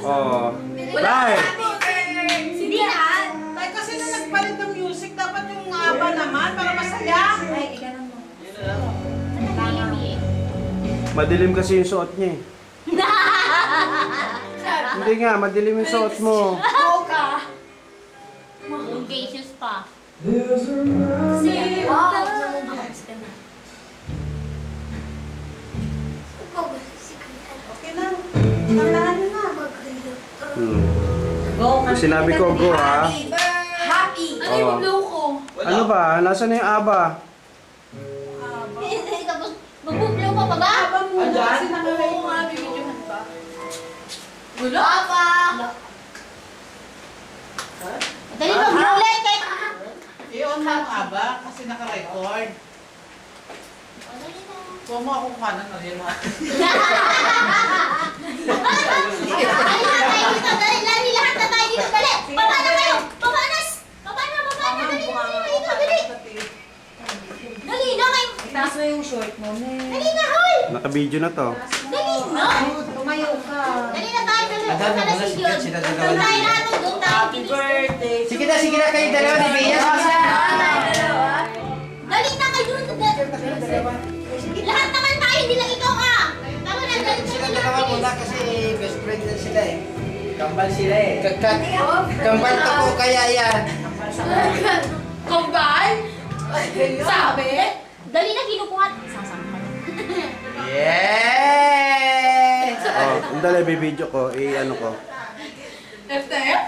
Oh. Live! Hindi na. Tay, kasi na nagpalit ng music, dapat yung aba naman para masaya. Ay, ikanan mo. Madilim kasi yung suot niya eh. Hindi nga, madilim yung suot mo. Mocha. Lungacious pa. Sige. Wow. Okay na. Tandahan nyo na. Go. Pag sinabi ko, go ha. Happy. Ano yung blue ko? Ano ba? Nasaan na yung aba? Tapos, magbublow pa ba? Aba muna kasi Oo naka-record. nga, bibidyohan pa. Wala pa! Dali mag-blow ulit kahit... I-on mo ang aba kasi naka-record. Huwag mo akong kanan na rin ha. Dali, lahat na tayo dito. Dali! Baba na kayo! Baba na! Baba na! Dali! Dali na kayo! Itaas mo yung short mo. Dali na, hoy! Naka-video na to. Dali na! Tumayo ka. Dali na tayo! Dali Adan, na wala si si Dion. Kat, sila dalawa. Doon tayo na, doon tayo. Happy birthday. Sige na kayo dalawa ni Bea. Dali na kayo! Lahat naman tayo, hindi lang ikaw ah! Tama na, dali Sila na dalawa lang. muna kasi best friend na sila eh. Kambal sila eh. Kambal ka po kaya yan. Kambal? Sabi? Dali na kinukuha. Sasampan. Yes! Oh, dali, bibidyo ko. I-ano ko. FTF?